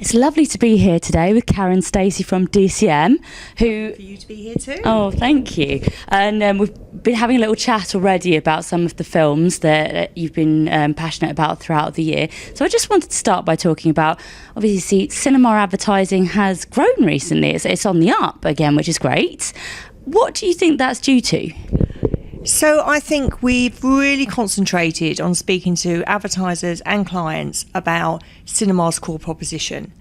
It's lovely to be here today with Karen Stacey from DCM, who... For you to be here too. Oh, thank you. And we've been having a little chat already about some of the films that you've been passionate about throughout the year. So I just wanted to start by talking about, obviously, cinema advertising has grown recently. It's on the up again, which is great. What do you think that's due to? So I think we've really concentrated on speaking to advertisers and clients about cinema's core proposition.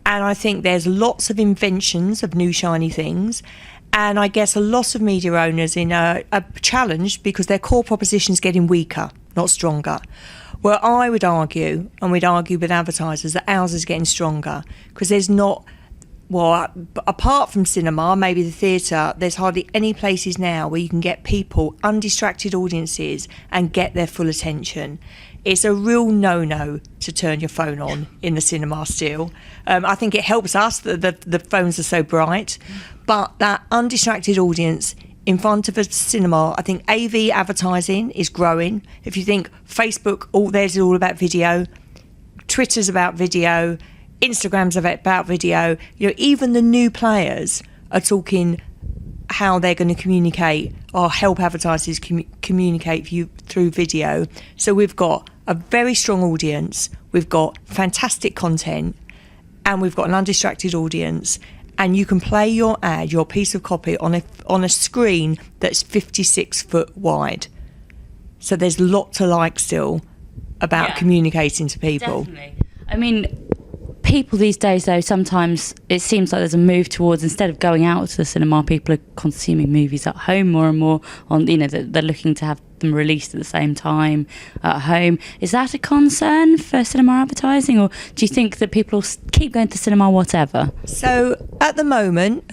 And I think there's lots of inventions of new shiny things. And I guess a lot of media owners in a challenge because their core proposition is getting weaker, not stronger. Where I would argue, and we'd argue with advertisers, that ours is getting stronger because there's not... Well, apart from cinema, maybe the theatre, there's hardly any places now where you can get people, undistracted audiences, and get their full attention. It's a real no-no to turn your phone on in the cinema still. I think it helps us that the phones are so bright, but that undistracted audience in front of a cinema, I think AV advertising is growing. If you think Facebook, theirs is all about video, Twitter's about video, Instagram's about video. You know, even the new players are talking how they're going to communicate or help advertisers communicate through video. So we've got a very strong audience, we've got fantastic content, and we've got an undistracted audience. And you can play your ad, your piece of copy on a screen that's 56 foot wide. So there's a lot to like still about communicating to people. Definitely. I mean, people these days, though, sometimes it seems like there's a move towards, instead of going out to the cinema, people are consuming movies at home more and more. They're looking to have them released at the same time at home. Is that a concern for cinema advertising, or do you think that people will keep going to cinema whatever? So at the moment,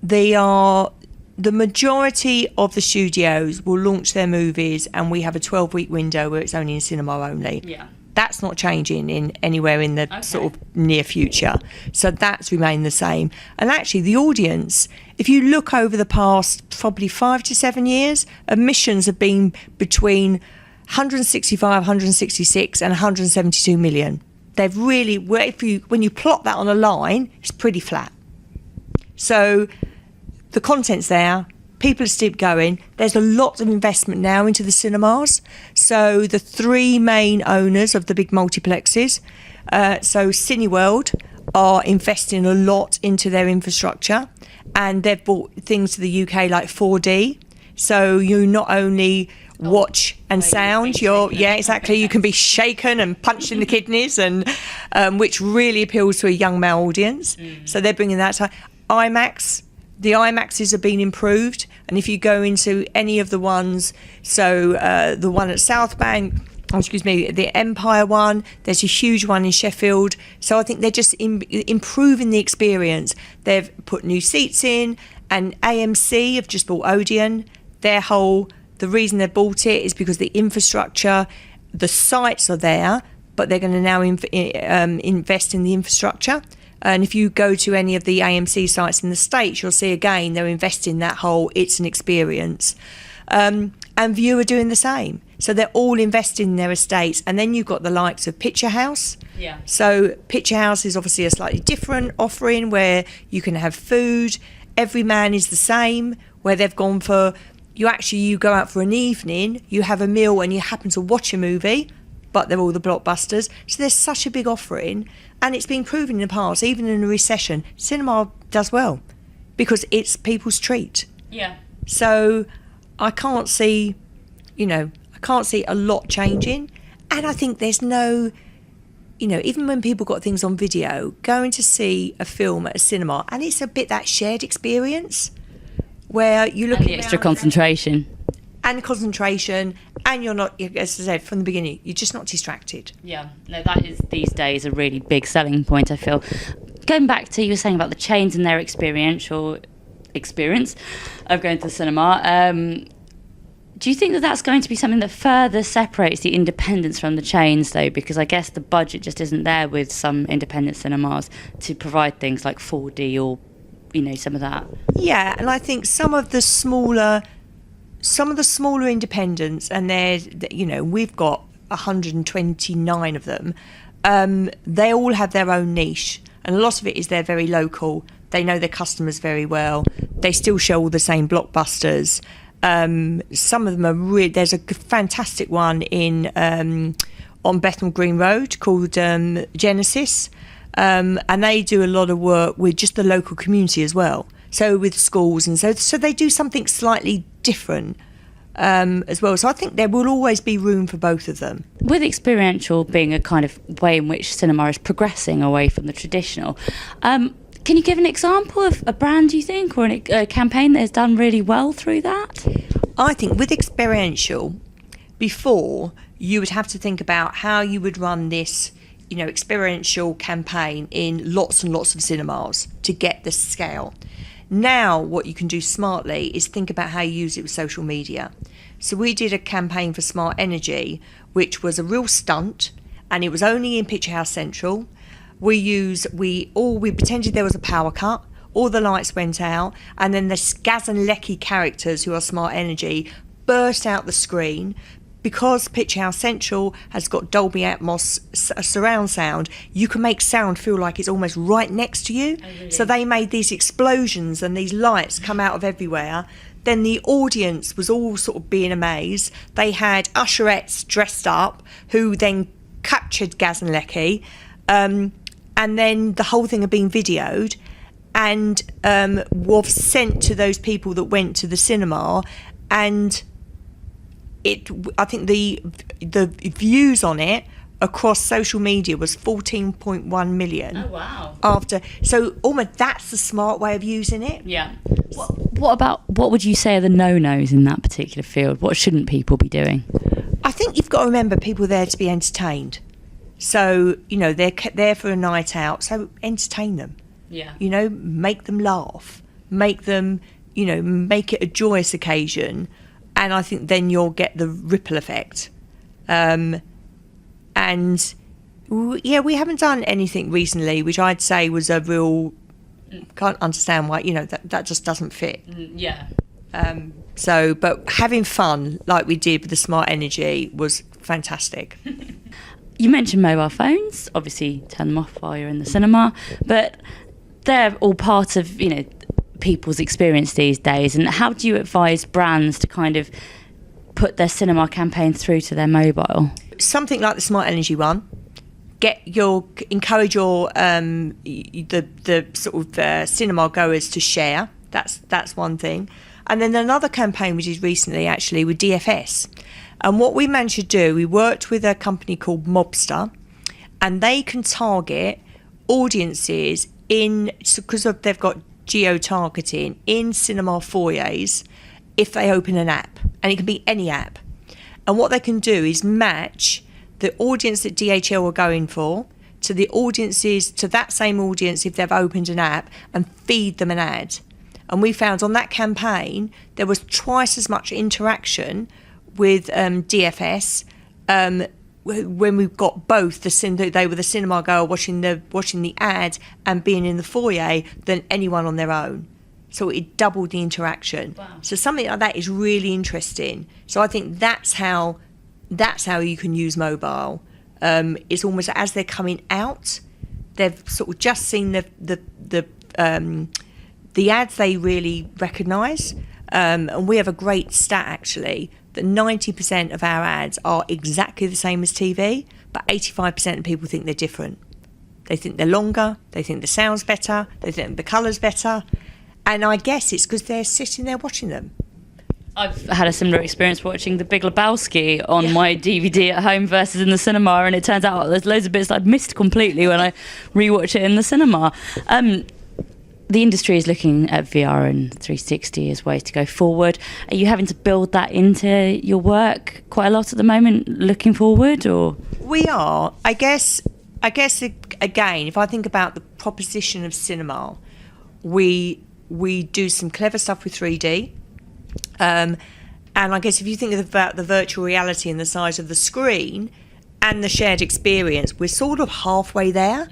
the majority of the studios will launch their movies, and we have a 12-week window where it's only in cinema only. Yeah. That's not changing anywhere in the sort of near future. So that's remained the same. And actually the audience, if you look over the past probably 5 to 7 years, admissions have been between 165, 166 and 172 million. They've really, when you plot that on a line, it's pretty flat. So the content's there. People are still going. There's a lot of investment now into the cinemas. So the three main owners of the big multiplexes, so Cineworld, are investing a lot into their infrastructure, and they've brought things to the UK like 4D. So you not only watch and sound, you can be shaken and punched in the kidneys, and which really appeals to a young male audience. So they're bringing that to IMAX. The IMAXs have been improved, and if you go into any of the ones, so the one at South Bank, the Empire one, there's a huge one in Sheffield. So I think they're just improving the experience. They've put new seats in, and AMC have just bought Odeon. The reason they bought it is because the infrastructure, the sites are there, but they're going to now invest in the infrastructure. And if you go to any of the AMC sites in the States, you'll see again they're investing that whole it's an experience. And View are doing the same. So they're all investing in their estates. And then you've got the likes of Picture House. Yeah. So Picture House is obviously a slightly different offering where you can have food. Every Man is the same, where they've gone for, you go out for an evening, you have a meal and you happen to watch a movie, but they're all the blockbusters. So there's such a big offering. And it's been proven in the past, even in a recession, cinema does well because it's people's treat. Yeah. So I can't see a lot changing. And I think there's no, even when people got things on video, going to see a film at a cinema, and it's a bit that shared experience where you look at the extra concentration. And you're not, as I said from the beginning, you're just not distracted. Yeah, no, that is these days a really big selling point, I feel. Going back to, you were saying about the chains and their experiential experience of going to the cinema, do you think that that's going to be something that further separates the independents from the chains, though? Because I guess the budget just isn't there with some independent cinemas to provide things like 4D or, some of that. Yeah, and I think some of the smaller independents, and we've got 129 of them, they all have their own niche. And a lot of it is they're very local. They know their customers very well. They still show all the same blockbusters. Some of them are there's a fantastic one on Bethnal Green Road called Genesis. And they do a lot of work with just the local community as well. So with schools, and so they do something slightly different as well. So I think there will always be room for both of them. With experiential being a kind of way in which cinema is progressing away from the traditional, can you give an example of a brand, you think, or a campaign that has done really well through that? I think with experiential, before you would have to think about how you would run this, experiential campaign in lots and lots of cinemas to get the scale. Now what you can do smartly is think about how you use it with social media. So we did a campaign for Smart Energy, which was a real stunt, and it was only in Picture House Central. We pretended there was a power cut, all the lights went out, and then the Gaz and Lecky characters, who are Smart Energy, burst out the screen. Because Picture House Central has got Dolby Atmos surround sound, you can make sound feel like it's almost right next to you. Oh, really? So they made these explosions and these lights come out of everywhere. Then the audience was all sort of being amazed. They had usherettes dressed up who then captured Gaz and Lecky. And then the whole thing had been videoed and was sent to those people that went to the cinema. And I think the views on it across social media was 14.1 million. Oh wow! So almost that's the smart way of using it. Yeah. What would you say are the no-nos in that particular field? What shouldn't people be doing? I think you've got to remember people are there to be entertained. So they're there for a night out. So entertain them. Yeah. Make them laugh. Make them make it a joyous occasion. And I think then you'll get the ripple effect. We haven't done anything recently, which I'd say was a real, can't understand why, that just doesn't fit. Yeah. But having fun, like we did with the Smart Energy, was fantastic. You mentioned mobile phones, obviously turn them off while you're in the cinema, but they're all part of, people's experience these days. And how do you advise brands to kind of put their cinema campaign through to their mobile? Something like the Smart Energy one. Encourage your the sort of cinema goers to share. That's one thing. And then another campaign we did recently actually with DFS. And what we managed to do, we worked with a company called Mobster, and they can target audiences because they've got geo-targeting in cinema foyers if they open an app, and it can be any app. And what they can do is match the audience that DHL are going for to that same audience if they've opened an app, and feed them an ad. And we found on that campaign there was twice as much interaction with DFS when we've got both they were the cinema goer watching the ad and being in the foyer than anyone on their own. So it doubled the interaction. Wow. So something like that is really interesting. So I think that's how you can use mobile. It's almost as they're coming out, they've sort of just seen the ads they really recognise. And we have a great stat actually that 90% of our ads are exactly the same as TV, but 85% of people think they're different. They think they're longer, they think the sound's better, they think the colour's better, and I guess it's because they're sitting there watching them. I've had a similar experience watching The Big Lebowski on my DVD at home versus in the cinema, and it turns out there's loads of bits I'd missed completely when I rewatch it in the cinema. The industry is looking at VR and 360 as ways to go forward. Are you having to build that into your work quite a lot at the moment, looking forward, or? We are. I guess again, if I think about the proposition of cinema, we do some clever stuff with 3D. And I guess if you think about the virtual reality and the size of the screen and the shared experience, we're sort of halfway there.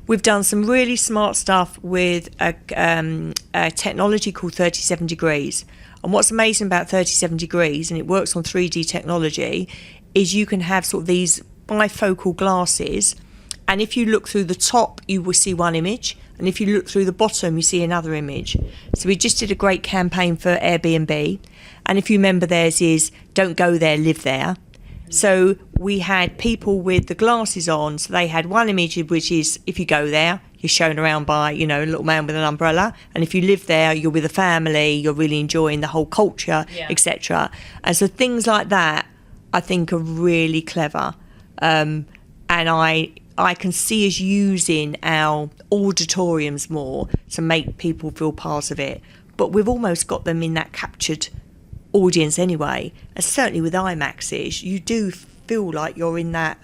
We've done some really smart stuff with a technology called 37 degrees. And what's amazing about 37 degrees, and it works on 3D technology, is you can have sort of these bifocal glasses, And if you look through the top, you will see one image. And if you look through the bottom, you see another image. So we just did a great campaign for Airbnb. And if you remember, theirs is don't go there, live there. So we had people with the glasses on. So they had one image, which is if you go there, you're shown around by, a little man with an umbrella. And if you live there, you're with a family, you're really enjoying the whole culture, etc. And so things like that, I think, are really clever. And I can see us using our auditoriums more to make people feel part of it. But we've almost got them in that captured audience anyway. And certainly with IMAXs, you do feel like you're in that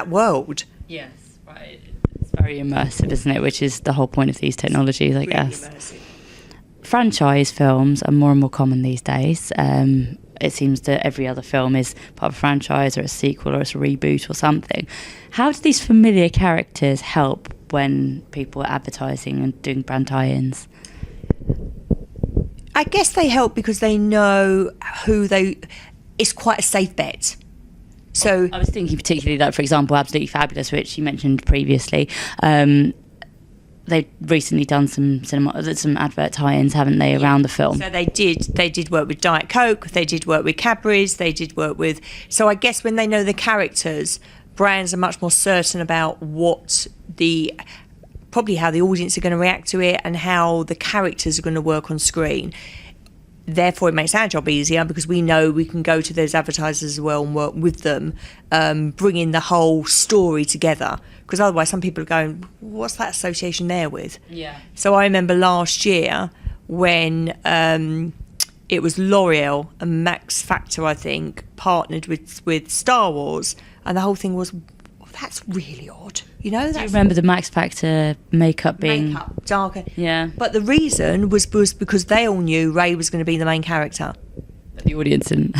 world. Yes, right. It's very immersive, isn't it? Which is the whole point of these technologies, I guess. Immersive. Franchise films are more and more common these days. It seems that every other film is part of a franchise or a sequel or it's a reboot or something. How do these familiar characters help when people are advertising and doing brand tie-ins? I guess they help because they know it's quite a safe bet. So I was thinking particularly, like, for example, Absolutely Fabulous, which you mentioned previously. They've recently done some advert tie-ins, haven't they, around the film? So they did work with Diet Coke, they did work with Cadbury's, they did work with... So I guess when they know the characters, brands are much more certain about probably how the audience are going to react to it and how the characters are going to work on screen. Therefore, it makes our job easier because we know we can go to those advertisers as well and work with them, bringing the whole story together. Because otherwise, some people are going, what's that association there with? Yeah. So I remember last year when it was L'Oreal and Max Factor, I think, partnered with Star Wars, and the whole thing was, that's really odd. Do you remember the Max Factor makeup being darker? Yeah. But the reason was because they all knew Ray was going to be the main character. But the audience didn't.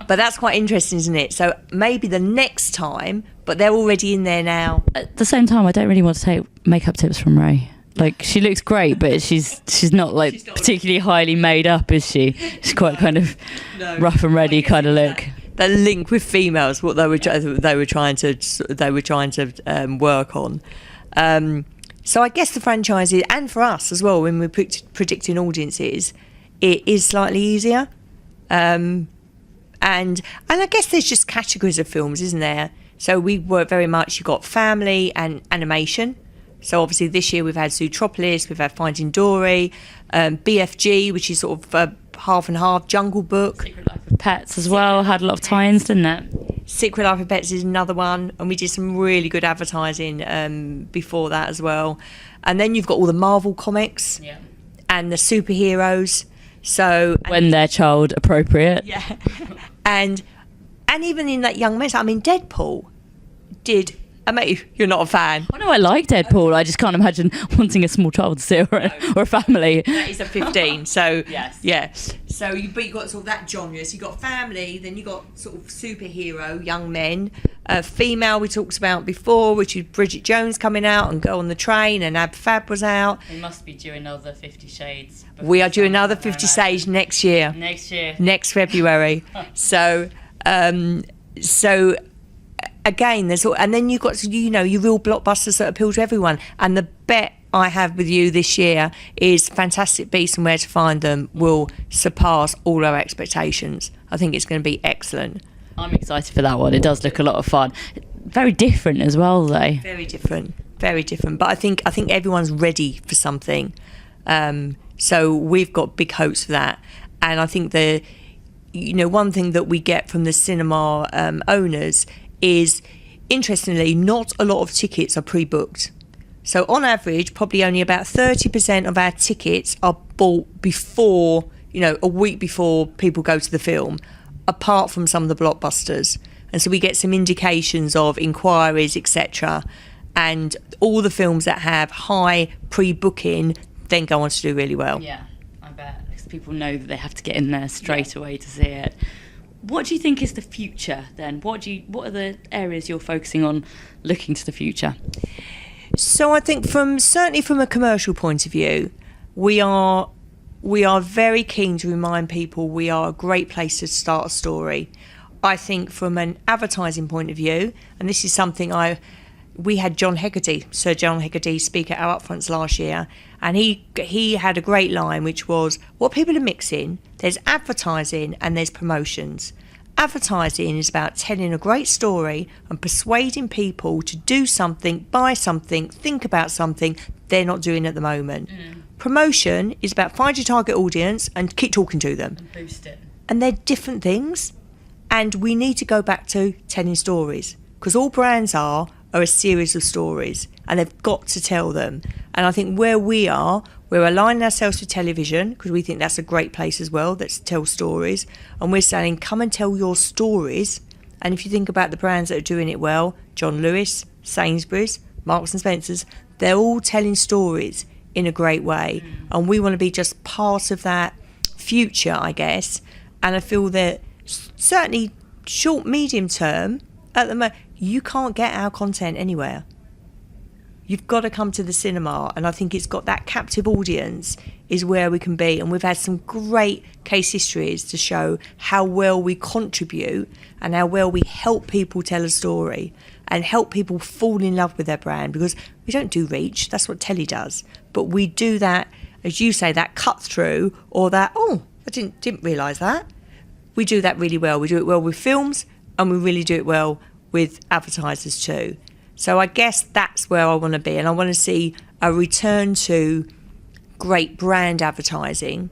But that's quite interesting, isn't it? So maybe the next time, but they're already in there now. At the same time, I don't really want to take makeup tips from Ray. Like, she looks great, but she's not particularly highly made up, is she? She's quite kind of rough and ready kind of look. The link with females, what they were trying to work on. So I guess the franchises, and for us as well, when we're predicting audiences, it is slightly easier. And I guess there's just categories of films, isn't there? So we work very much. You've got family and animation. So obviously this year we've had Zootropolis, we've had Finding Dory, BFG, which is sort of half and half, Jungle Book. Secret Life of Pets as well, had a lot of tie-ins, didn't it? Secret Life of Pets is another one, and we did some really good advertising before that as well. And then you've got all the Marvel comics and the superheroes. So when they're child appropriate. Yeah. and even in that young men's, I mean, Deadpool did... I mean, you're not a fan. Oh, no, I like Deadpool. I just can't imagine wanting a small child to see or a family. That is a 15, so yes. Yeah. So you've got sort of that genre. So you've got family, then you've got sort of superhero, young men. Female we talked about before, which is Bridget Jones coming out and Go on the Train, and Ab Fab was out. We must be due another 50 Shades. We are due another 50 Shades next year. Next February. So again, and then you've got your real blockbusters that appeal to everyone. And the bet I have with you this year is Fantastic Beasts and Where to Find Them will surpass all our expectations. I think it's going to be excellent. I'm excited for that one. It does look a lot of fun. Very different as well, though. Very different. But I think everyone's ready for something. So we've got big hopes for that. And I think one thing that we get from the cinema owners is, interestingly, not a lot of tickets are pre-booked. So on average, probably only about 30% of our tickets are bought before, a week before people go to the film, apart from some of the blockbusters. And so we get some indications of inquiries, etc. And all the films that have high pre-booking then go on to do really well. Yeah, I bet. Because people know that they have to get in there straight away to see it. What do you think is the future then? What are the areas you're focusing on looking to the future? So I think certainly from a commercial point of view, we are very keen to remind people we are a great place to start a story. I think from an advertising point of view, and this is something we had Sir John Hegarty speak at our upfronts last year, and he had a great line, which was, what people are mixing, there's advertising and there's promotions. Advertising is about telling a great story and persuading people to do something, buy something, think about something they're not doing at the moment. Promotion is about find your target audience and keep talking to them. And boost it. And they're different things. And we need to go back to telling stories, because all brands are a series of stories, and they've got to tell them. And I think where we're aligning ourselves with television, because we think that's a great place as well, that's to tell stories. And we're saying, come and tell your stories. And if you think about the brands that are doing it well, John Lewis, Sainsbury's, Marks and Spencer's, they're all telling stories in a great way. And we want to be just part of that future, I guess. And I feel that certainly short, medium term, at the moment, you can't get our content anywhere. You've got to come to the cinema, and I think it's got that captive audience is where we can be. And we've had some great case histories to show how well we contribute and how well we help people tell a story and help people fall in love with their brand, because we don't do reach, that's what telly does, but we do that, as you say, that cut through, or that, oh, I didn't realise that. We do that really well. We do it well with films, and we really do it well with advertisers too. So I guess that's where I want to be, and I want to see a return to great brand advertising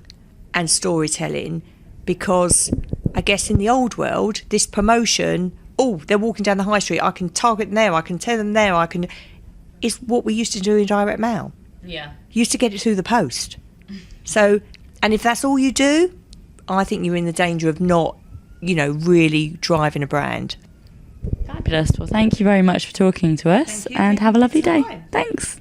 and storytelling, because I guess in the old world, this promotion, oh, they're walking down the high street, I can target them there, I can tell them there, it's what we used to do in direct mail. Yeah. You used to get it through the post. So, and if that's all you do, I think you're in the danger of not, really driving a brand. Fabulous. Well, thank you very much for talking to us, and have a lovely day. Thanks.